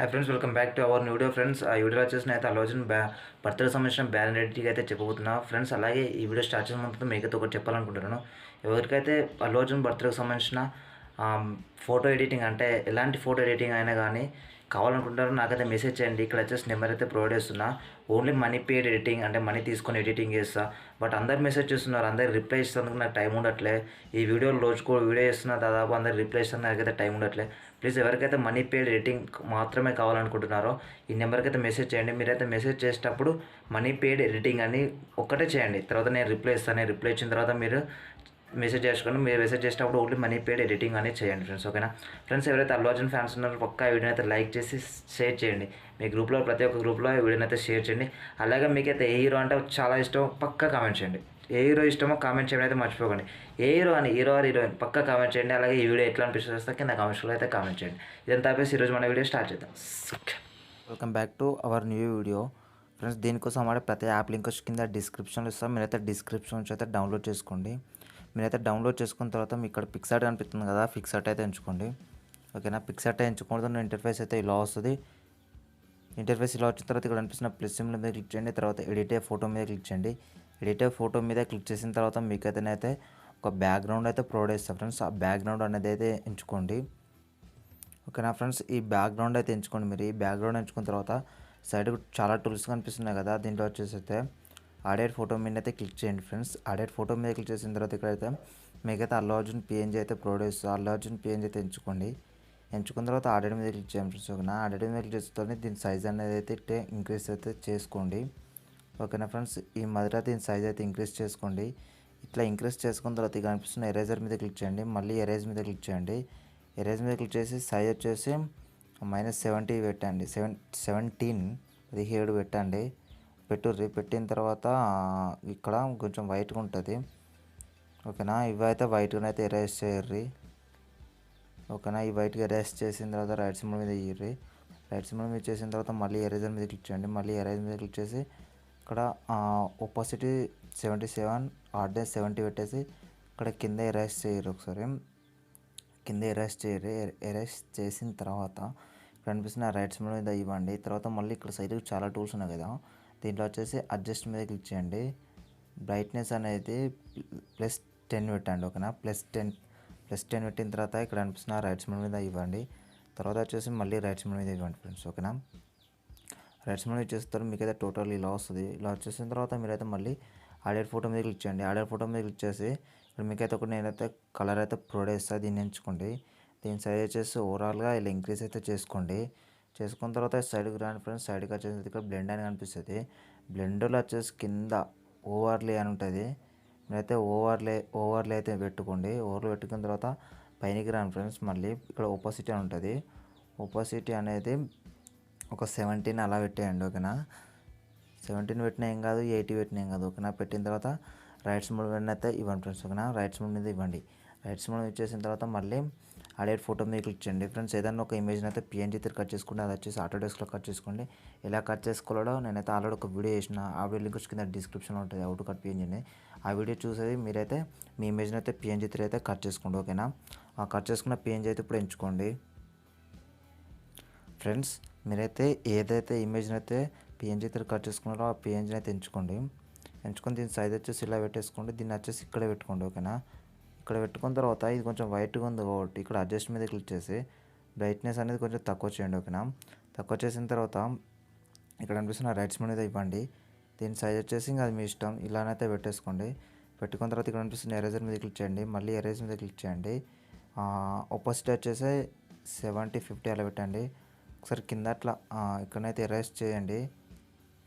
Hi friends, welcome back to our video friends. ఆ వీడియోలో వచ్చేసిన అయితే అల్లు అర్జున్ బర్త్డే సంబంధించిన బ్యాన్ ఎడిటింగ్ అయితే చెప్పబోతున్నా ఫ్రెండ్స్. అలాగే ఈ వీడియో స్టార్ట్ చేసిన ముందు మీకైతే ఒకటి చెప్పాలనుకుంటున్నాను. ఎవరికైతే అల్లు అర్జున్ బర్త్డేకి సంబంధించిన ఫోటో ఎడిటింగ్ అంటే ఎలాంటి ఫోటో ఎడిటింగ్ అయినా కానీ కావాలనుకుంటారో నాకైతే మెసేజ్ చేయండి. ఇక్కడ వచ్చేసి నెంబర్ అయితే ప్రొవైడ్ చేస్తున్నా. ఓన్లీ మనీ పేడ్ ఎడిటింగ్ అంటే మనీ తీసుకొని ఎడిటింగ్ చేస్తా. బట్ అందరు మెసేజ్ చేస్తున్నారు, అందరు రిప్లై ఇస్తేందుకు నాకు టైం ఉండట్లే. ఈ వీడియోలో రోజుకో వీడియో చేస్తున్నా, దాదాపు అందరు రిప్లై ఇస్తాను, నాకైతే టైం ఉండట్లే. ప్లీజ్ ఎవరికైతే మనీ పేడ్ ఎడిటింగ్ మాత్రమే కావాలనుకుంటున్నారో ఈ నెంబర్కి అయితే మెసేజ్ చేయండి. మీరైతే మెసేజ్ చేసేటప్పుడు మనీ పేడ్ ఎడిటింగ్ అని ఒక్కటే చేయండి. తర్వాత నేను రిప్లై ఇస్తాను. రిప్లై ఇచ్చిన తర్వాత మీరు మెసేజ్ చేసుకోండి. మీరు మెసేజ్ చేసేటప్పుడు ఓన్లీ మనీ పేడ్ ఎడిటింగ్ అనేది చేయండి ఫ్రెండ్స్, ఓకేనా ఫ్రెండ్స్. ఎవరైతే అల్లు అర్జున్ ఫ్యాన్స్ ఉన్నారో పక్కా ఈ వీడియోని అయితే లైక్ చేసి షేర్ చేయండి. మీ గ్రూప్లో ప్రతి ఒక్క గ్రూప్లో ఈ వీడియోని అయితే షేర్ చేయండి. అలాగే మీకైతే ఏ హీరో అంటే చాలా ఇష్టం పక్కా కామెంట్ చేయండి. ఏ హీరో ఇష్టమో కామెంట్ చేయడం అయితే మర్చిపోకండి. ఏ హీరో అని హీరో ఆర్ హీరోయిన్ పక్కా కామెంట్ చేయండి. అలాగే ఈ వీడియో ఎట్లా అనిపిస్తుంది కింద కామెంట్స్లో అయితే కామెంట్ చేయండి. ఇదంతా ఆపేసి ఈరోజు మన వీడియో స్టార్ట్ చేద్దాం. Welcome back to our new video friends. దీనికోసం వాడే ప్రతి యాప్ లింక్ వచ్చి కింద డిస్క్రిప్షన్లో ఇస్తాం. మీరైతే డిస్క్రిప్షన్ నుంచి అయితే డౌన్లోడ్ చేసుకోండి. మీరైతే డౌన్లోడ్ చేసుకున్న తర్వాత మీకు ఇక్కడ పిక్సార్ట్ కనిపిస్తుంది కదా, పిక్సార్ట్ అయితే ఎంచుకోండి, ఓకేనా. పిక్సార్ట్ ఎంచుకోవడం ఇంటర్ఫేస్ అయితే ఇలా వస్తుంది. ఇంటర్ఫేస్ ఇలా వచ్చిన తర్వాత ఇక్కడ అనిపిస్తున్న ప్లస్ సింబల్ మీద క్లిక్ చేయండి. తర్వాత ఎడిట్ ఫోటో మీద క్లిక్ చేయండి. ఎడిట్ ఫోటో మీద క్లిక్ చేసిన తర్వాత మీకు అయితే ఒక బ్యాక్గ్రౌండ్ అయితే ప్రొవైడ్ చేస్తాం ఫ్రెండ్స్. ఆ బ్యాక్గ్రౌండ్ అనేది అయితే ఎంచుకోండి, ఓకేనా ఫ్రెండ్స్. ఈ బ్యాక్గ్రౌండ్ అయితే ఎంచుకోండి. మీరు ఈ బ్యాక్గ్రౌండ్ ఎంచుకున్న తర్వాత సైడ్కి చాలా టూల్స్ కనిపిస్తున్నాయి కదా, దీంట్లో వచ్చేసి అయితే ఆడెడ్ ఫోటో మీద అయితే క్లిక్ చేయండి ఫ్రెండ్స్. ఆడెడ్ ఫోటో మీద క్లిక్ చేసిన తర్వాత ఇక్కడైతే మీకైతే అల్లు అర్జున్ పిఎన్జీ అయితే ప్రొవైడ్ చేస్తుంది. అల్లు అర్జున్ పిఎన్జీ అయితే ఎంచుకోండి. ఎంచుకున్న తర్వాత ఆడెడ్ మీద క్లిక్ చేయండి ఫ్రెండ్స్, ఓకేనా. ఆడెడ్ మీద క్లిక్ చేస్తే దీని సైజ్ అనేది అయితే ఇంక్రీజ్ అయితే చేసుకోండి, ఓకేనా ఫ్రెండ్స్. ఈ మొదట దీని సైజ్ అయితే ఇంక్రీజ్ చేసుకోండి. ఇట్లా ఇంక్రీజ్ చేసుకున్న తర్వాత ఇక అనిపిస్తున్న ఎరేజర్ మీద క్లిక్ చేయండి. మళ్ళీ ఎరేజ్ మీద క్లిక్ చేయండి. ఎరేజ్ మీద క్లిక్ చేసి సైజ్ వచ్చేసి -70 పెట్టండి. 17 పెట్టండి. పెట్టుర్రి. పెట్టిన తర్వాత ఇక్కడ కొంచెం వైట్గా ఉంటుంది, ఓకేనా. ఇవైతే వైట్గా అయితే ఎరేజ్ చేయర్రి, ఓకేనా. ఈ వైట్గా ఎరేజ్ చేసిన తర్వాత రైట్ సింబల్ మీద ఇయ్యర్రి. రైట్ సింబల్ మీద చేసిన తర్వాత మళ్ళీ ఎరేజర్ మీద క్లిక్ చేయండి. మళ్ళీ ఎరేజ్ మీద క్లిక్ చేసి ఇక్కడ ఒపాసిటీ 77, హార్డ్నెస్ 70 పెట్టేసి ఇక్కడ కింద ఎరేజ్ చేయరు. ఒకసారి కింద ఎరేజ్ చేయరు. ఎరేజ్ చేసిన తర్వాత ఇక్కడ అనిపిస్తున్న రైట్ సింబల్ మీద ఇవ్వండి. తర్వాత మళ్ళీ ఇక్కడ సైడ్కి చాలా టూల్స్ ఉన్నాయి కదా, దీంట్లో వచ్చేసి అడ్జస్ట్ మీద క్లిక్ చేయండి. బ్రైట్నెస్ అనేది +10 పెట్టండి, ఓకేనా. +10 పెట్టిన తర్వాత ఇక్కడ అనిపిస్తున్న రైట్ సింబల్ మీద ఇవ్వండి. తర్వాత వచ్చేసి మళ్ళీ రైట్ సింబల్ మీద ఇవ్వండి ఫ్రెండ్స్, ఓకేనా. రైట్ సింబల్ చేస్తారు మీకైతే టోటల్ ఇలా వస్తుంది. ఇలా వచ్చేసిన తర్వాత మీరైతే మళ్ళీ ఆడెడ్ ఫోటో మీద క్లిక్ చేయండి. ఆడెడ్ ఫోటో మీద క్లిక్ చేసి ఇక్కడ మీకైతే ఒకటి నేనైతే కలర్ అయితే ప్రొవైడ్ చేస్తాను, దీన్ని ఎంచుకోండి. దీని సైజ్ వచ్చేసి ఓవరాల్గా ఇలా ఇంక్రీజ్ అయితే చేసుకోండి. చేసుకున్న తర్వాత సైడ్కి రాని ఫ్రెండ్స్, సైడ్కి వచ్చేసి ఇక్కడ బ్లెండ్ అని కనిపిస్తుంది. బ్లెండర్లో వచ్చేసి కింద ఓవర్లే అని ఉంటుంది. మీరైతే ఓవర్లే అయితే పెట్టుకోండి. ఓవర్లే పెట్టుకున్న తర్వాత పైనకి రాని ఫ్రెండ్స్, మళ్ళీ ఇక్కడ ఒపాసిటీ అని ఉంటుంది. ఒపాసిటీ అనేది ఒక 17 అలా పెట్టేయండి, ఓకేనా. 17 పెట్టినా ఏం కాదు, 80 పెట్టినా ఏం కాదు, ఓకేనా. పెట్టిన తర్వాత రైట్ సింబల్ మీద అయితే ఇవ్వండి ఫ్రెండ్స్, ఓకేనా. రైట్ సింబల్ మీద ఇవ్వండి. రైట్ సింబల్ ఇచ్చేసిన తర్వాత మళ్ళీ ఆడెడ్ ఫోటో మీద క్లిక్ చేయండి ఫ్రెండ్స్. ఏదైనా ఒక ఇమేజ్ని అయితే పిఎన్జీ కట్ చేసుకోండి. అది వచ్చేసి ఆటోడెస్క్లో కట్ చేసుకోండి. ఎలా కట్ చేసుకోవాలో నేనైతే ఆల్రెడీ ఒక వీడియో చేసిన, ఆ వీడియో లింక్ కింద డిస్క్రిప్షన్లో ఉంటుంది, అవుట్ కట్ పిఎన్జీని. ఆ వీడియో చూసేది మీరైతే మీ ఇమేజ్ని అయితే పిఎన్జీ అయితే కట్ చేసుకోండి, ఓకేనా. ఆ కట్ చేసుకున్న పిఎన్జీ అయితే ఇప్పుడు ఎంచుకోండి ఫ్రెండ్స్. మీరైతే ఏదైతే ఇమేజ్ని అయితే పిఎన్జీ కట్ చేసుకున్నారో ఆ పిఎన్జీని అయితే ఎంచుకోండి. ఎంచుకొని దీని సైజ్ వచ్చేసి ఇలా పెట్టేసుకోండి. దీన్ని వచ్చేసి ఇక్కడే పెట్టుకోండి, ఓకేనా. ఇక్కడ పెట్టుకున్న తర్వాత ఇది కొంచెం వైట్గా ఉంది కాబట్టి ఇక్కడ అడ్జస్ట్ మీద క్లిక్ చేసి బ్రైట్నెస్ అనేది కొంచెం తక్కువ చేయండి, ఓకేనా. తక్కువ చేసిన తర్వాత ఇక్కడ అనిపిస్తున్న రైట్ సింబల్ మీద ఇవ్వండి. దీని సైజ్ వచ్చేసి ఇంకా అది మీ ఇష్టం, ఇలానైతే పెట్టేసుకోండి. పెట్టుకున్న తర్వాత ఇక్కడ అనిపిస్తున్న ఎరేజర్ మీద క్లిక్ చేయండి. మళ్ళీ ఎరేజ్ మీద క్లిక్ చేయండి. ఒపాసిటీ వచ్చేసి 70-50 అలా పెట్టండి. ఒకసారి కింద అట్లా ఇక్కడనైతే ఎరేజ్ చేయండి.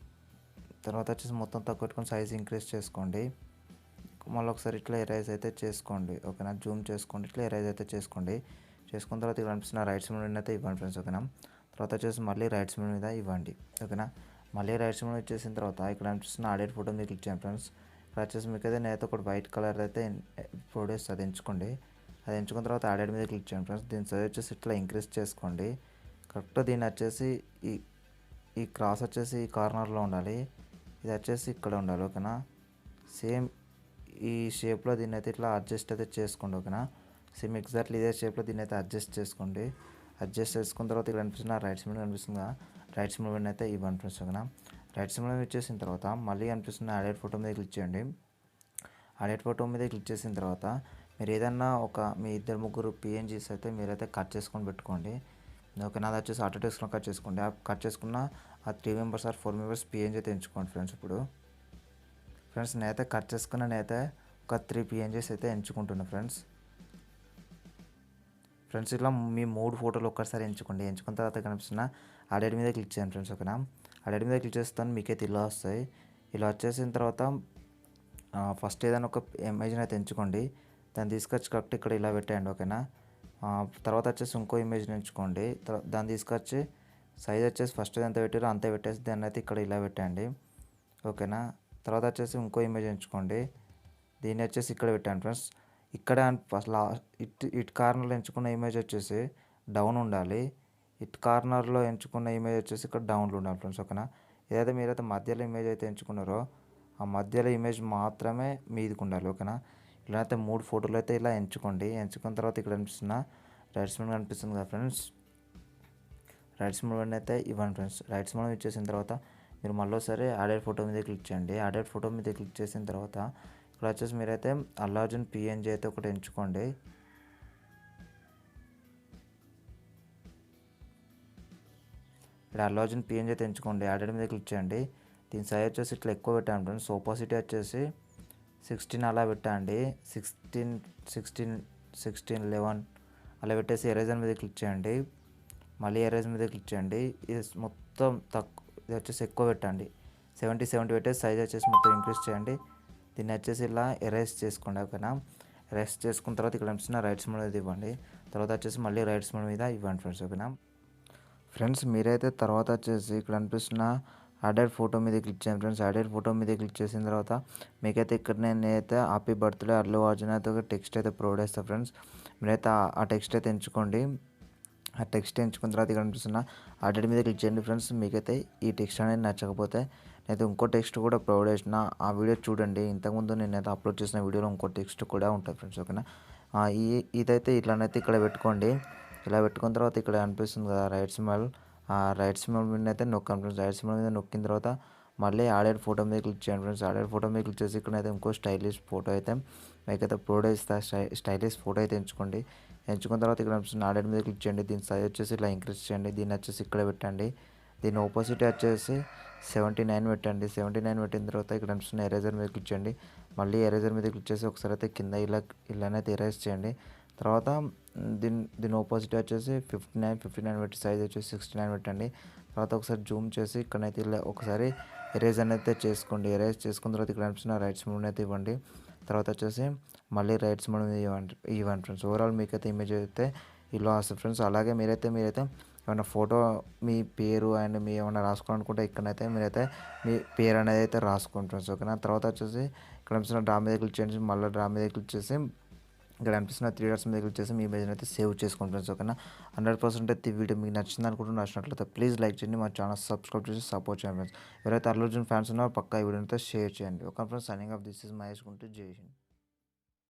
తర్వాత వచ్చేసి మొత్తం తక్కువ పెట్టుకొని సైజ్ ఇంక్రీజ్ చేసుకోండి. మళ్ళీ ఒకసారి ఇట్లా ఎరేజ్ అయితే చేసుకోండి, ఓకేనా. జూమ్ చేసుకోండి, ఇట్లా ఎరేజ్ అయితే చేసుకోండి. చేసుకున్న తర్వాత ఇక్కడ అనిపిస్తున్న రైట్ సింబల్ మీద అయితే ఇవ్వండి ఫ్రెండ్స్, ఓకేనా. తర్వాత వచ్చేసి మళ్ళీ రైట్ సింబల్ మీద ఇవ్వండి, ఓకేనా. మళ్ళీ రైట్ సింబల్ ఇచ్చేసిన తర్వాత ఇక్కడ అనిపిస్తున్న ఆడెడ్ ఫోటో మీద క్లిక్ చేయండి ఫ్రెండ్స్. ఇక్కడ వచ్చేసి మీకు అయితే నేనైతే ఒకటి వైట్ కలర్ అయితే ప్రొడ్యూస్ అది ఎంచుకోండి. అది ఎంచుకున్న తర్వాత ఆడెడ్ మీద క్లిక్ చేయండి ఫ్రెండ్స్. దీని సైజ్ వచ్చేసి ఇట్లా ఇంక్రీజ్ చేసుకోండి. కరెక్ట్ దీన్ని వచ్చేసి ఈ క్రాస్ వచ్చేసి ఈ కార్నర్లో ఉండాలి, ఇది వచ్చేసి ఇక్కడ ఉండాలి, ఓకేనా. సేమ్ ఈ షేప్లో దీన్ని అయితే ఇట్లా అడ్జస్ట్ అయితే చేసుకోండి, ఓకేనా. సేమ్ ఎగ్జాక్ట్లీ ఇదే షేప్లో దీన్ని అయితే అడ్జస్ట్ చేసుకోండి. అడ్జస్ట్ చేసుకున్న తర్వాత ఇక్కడ కనిపిస్తున్న రైట్ సైడ్ కనిపిస్తుంది కదా, రైట్ సైడ్ మీద అయితే ఇవ్వండి ఫ్రెండ్స్. ఓకేనా, రైట్ సైడ్ మీద ఇచ్చేసిన తర్వాత మళ్ళీ కనిపిస్తున్న యాడెడ్ ఫోటో మీద క్లిక్ చేయండి. యాడెడ్ ఫోటో మీద క్లిక్ చేసిన తర్వాత మీరు ఏదన్నా ఒక మీ 2-3 పిఎన్జీస్ అయితే మీరైతే కట్ చేసుకొని పెట్టుకోండి. ఓకేనా, అది వచ్చేసి ఆటో టెక్స్ట్లో కట్ చేసుకోండి. ఆ కట్ చేసుకున్న ఆ 3 మెంబర్స్ ఆర్ 4 మెంబర్స్ పిఎన్జీ అయితే ఎంచుకోండి ఫ్రెండ్స్. ఇప్పుడు ఫ్రెండ్స్ నేనైతే కట్ చేసుకున్న నేనైతే ఒక 3 పిఎన్జీస్ అయితే ఎంచుకుంటున్నాను ఫ్రెండ్స్. ఇట్లా మీ 3 ఫోటోలు ఒక్కసారి ఎంచుకోండి. ఎంచుకున్న తర్వాత కనిపిస్తున్న యాడెడ్ మీద క్లిక్ చేయండి ఫ్రెండ్స్. ఓకేనా, యాడెడ్ మీద క్లిక్ చేస్తాను మీకైతే ఇలా వస్తాయి. ఇలా వచ్చేసిన తర్వాత ఫస్ట్ ఏదైనా ఒక ఇమేజ్ని అయితే ఎంచుకోండి. దాన్ని తీసుకొచ్చి కరెక్ట్ ఇక్కడ ఇలా పెట్టేయండి. ఓకేనా, తర్వాత వచ్చేసి ఇంకో ఇమేజ్ని ఎంచుకోండి. దాన్ని తీసుకొచ్చి సైజ్ వచ్చేసి ఫస్ట్ ఎంత పెట్టారో అంతే పెట్టేసి దాన్ని అయితే ఇక్కడ ఇలా పెట్టండి. ఓకేనా, తర్వాత వచ్చేసి ఇంకో ఇమేజ్ ఎంచుకోండి. దీన్ని వచ్చేసి ఇక్కడ పెట్టండి ఫ్రెండ్స్. ఇక్కడ ఫస్ట్ ఇట్ కార్నర్లో ఎంచుకున్న ఇమేజ్ వచ్చేసి డౌన్ ఉండాలి. ఇట్ కార్నర్లో ఎంచుకున్న ఇమేజ్ వచ్చేసి ఇక్కడ డౌన్లో ఉండాలి ఫ్రెండ్స్. ఓకేనా, ఏదైతే మీరైతే మధ్యలో ఇమేజ్ అయితే ఎంచుకున్నారో ఆ మధ్యలో ఇమేజ్ మాత్రమే మీదికి ఉండాలి. ఓకేనా, ఇలా అయితే 3 ఫోటోలు అయితే ఇలా ఎంచుకోండి. ఎంచుకున్న తర్వాత ఇక్కడ కనిపిస్తున్న రైట్ సైడ్ కనిపిస్తుంది కదా ఫ్రెండ్స్, రైట్ సైడ్ అయితే ఇవ్వండి ఫ్రెండ్స్. రైట్ సైడ్ ఇచ్చేసిన తర్వాత మీరు మళ్ళీసారి యాడెడ్ ఫోటో మీద క్లిక్ చేయండి. యాడెడ్ ఫోటో మీద క్లిక్ చేసిన తర్వాత ఇక్కడ వచ్చేసి మీరైతే అల్లు అర్జున్ పిఎన్జీ అయితే ఒకటి ఎంచుకోండి. ఇక్కడ అల్లు అర్జున్ పిఎన్జీ అయితే ఎంచుకోండి. యాడెడ్ మీద క్లిక్ చేయండి. దీని సైజ్ వచ్చేసి ఇట్లా ఎక్కువ పెట్టండి ఫ్రెండ్స్. ఓపాసిటీ వచ్చేసి 16 అలా పెట్టండి. 16, 11 అలా పెట్టేసి ఎరేజర్ మీద క్లిక్ చేయండి. మళ్ళీ ఎరేజర్ మీద క్లిక్ చేయండి. ఇది మొత్తం ఇది వచ్చేసి ఎక్కువ పెట్టండి. 70 పెట్టేసి సైజ్ వచ్చేసి మొత్తం ఇంక్రీజ్ చేయండి. దీన్ని వచ్చేసి ఇలా ఎరేజ్ చేసుకోండి. ఓకేనా, ఎరేజ్ చేసుకున్న తర్వాత ఇక్కడ కనిపిస్తున్న రైట్ సైడ్ మీద ఇవ్వండి. తర్వాత వచ్చేసి మళ్ళీ రైట్ సైడ్ మీద ఇవ్వండి ఫ్రెండ్స్. ఓకేనా ఫ్రెండ్స్, మీరైతే తర్వాత వచ్చేసి ఇక్కడ కనిపిస్తున్న యాడెడ్ ఫోటో మీద క్లిక్ చేయండి ఫ్రెండ్స్. యాడెడ్ ఫోటో మీద క్లిక్ చేసిన తర్వాత మీకైతే ఇక్కడ నేనైతే హ్యాపీ బర్త్డే అల్లు అర్జున్ అయితే ఒక టెక్స్ట్ అయితే ప్రొవైడ్ చేస్తాను ఫ్రెండ్స్. మీరైతే ఆ టెక్స్ట్ అయితే ఎంచుకోండి. ఆ టెక్స్ట్ ఎంచుకున్న తర్వాత ఇక్కడ కనిపిస్తున్న యాడెడ్ మీద క్లిక్ చేయండి ఫ్రెండ్స్. మీకైతే ఈ టెక్స్ట్ అనేది నచ్చకపోతే నేనైతే ఇంకో టెక్స్ట్ కూడా ప్రొవైడ్ చేసిన, ఆ వీడియో చూడండి. ఇంతకుముందు నేనైతే అప్లోడ్ చేసిన వీడియోలో ఇంకో టెక్స్ట్ కూడా ఉంటుంది ఫ్రెండ్స్. ఓకేనా, ఇదైతే ఇట్లానైతే ఇక్కడ పెట్టుకోండి. ఇలా పెట్టుకున్న తర్వాత ఇక్కడ అనిపిస్తుంది కదా రైట్ సైడ్, ఆ రైట్ సైడ్ మీద అయితే నొక్కండి ఫ్రెండ్స్. రైట్ సైడ్ మీద నొక్కిన తర్వాత మళ్ళీ యాడెడ్ ఫోటో మీద క్లిక్ చేయండి ఫ్రెండ్స్. యాడెడ్ ఫోటో మీద క్లిక్ చేసి ఇక్కడైతే ఇంకో స్టైలిష్ ఫోటో అయితే మీకైతే ప్రొవైడ్ చేస్తా. స్టైలిష్ ఫోటో అయితే ఎంచుకోండి. ఎంచుకున్న తర్వాత ఇక్కడ యాడెడ్ మీద క్లిక్ చేయండి. దీని సైజ్ వచ్చేసి ఇలా ఇంక్రీజ్ చేయండి. దీన్ని వచ్చేసి ఇక్కడ పెట్టండి. దీని ఓపోసిటీ వచ్చేసి 79 పెట్టండి. 79 పెట్టిన తర్వాత ఇక్కడ కనిపిస్తున్న ఎరేజర్ మీద క్లిక్ చేయండి. మళ్ళీ ఎరేజర్ మీద క్లిక్ చేసి ఒకసారి అయితే కింద ఇలానైతే ఎరేజ్ చేయండి. తర్వాత దీని ఓపోసిటీ వచ్చేసి 59 పెట్టి సైజ్ వచ్చేసి 69 పెట్టండి. తర్వాత ఒకసారి జూమ్ చేసి ఇక్కడైతే ఇలా ఒకసారి ఎరేజ్ అయితే చేసుకోండి. ఎరేజ్ చేసుకున్న తర్వాత ఇక్కడ కనిపిస్తున్న రైట్ సైడ్ అయితే ఇవ్వండి. తర్వాత వచ్చేసి మళ్ళీ రైట్ సైడ్ మీద ఇవ్వండి ఫ్రెండ్స్. ఓవరాల్ మీకైతే ఇమేజ్ అయితే ఇలా వస్తుంది ఫ్రెండ్స్. అలాగే మీరైతే ఏమైనా ఫోటో మీ పేరు అండ్ మీ ఏమైనా రాసుకోవాలనుకుంటే ఇక్కడైతే మీరైతే మీ పేరు అనేది అయితే రాసుకోండి ఫ్రెండ్స్. ఓకేనా, తర్వాత వచ్చేసి ఇక్కడ కనిపిస్తున్న డ్రా మీద క్లిక్ చేయండి. మళ్ళీ డ్రా మీద క్లిక్ చేసి ఇక్కడ కనిపిస్తున్న 3 డాట్స్ మీద క్లిక్ చేసి మీ ఇమేజ్ని అయితే సేవ్ చేసుకోండి ఫ్రెండ్స్. ఓకేనా, 100% అయితే ఈ వీడియో మీకు నచ్చింది అనుకుంటున్నాను. నచ్చినట్లయితే ప్లీజ్ లైక్ చేయండి. మా ఛానల్ సబ్స్క్రైబ్ చేసి సపోర్ట్ చేయండి ఫ్రెండ్స్. ఎవరైతే అల్లు అర్జున్ ఫ్యాన్స్ ఉన్నారో పక్కా ఈ వీడియోని అయితే షేర్ చేయండి. Okay friends, signing off this is Mahesh గుంటూ జై హింద్.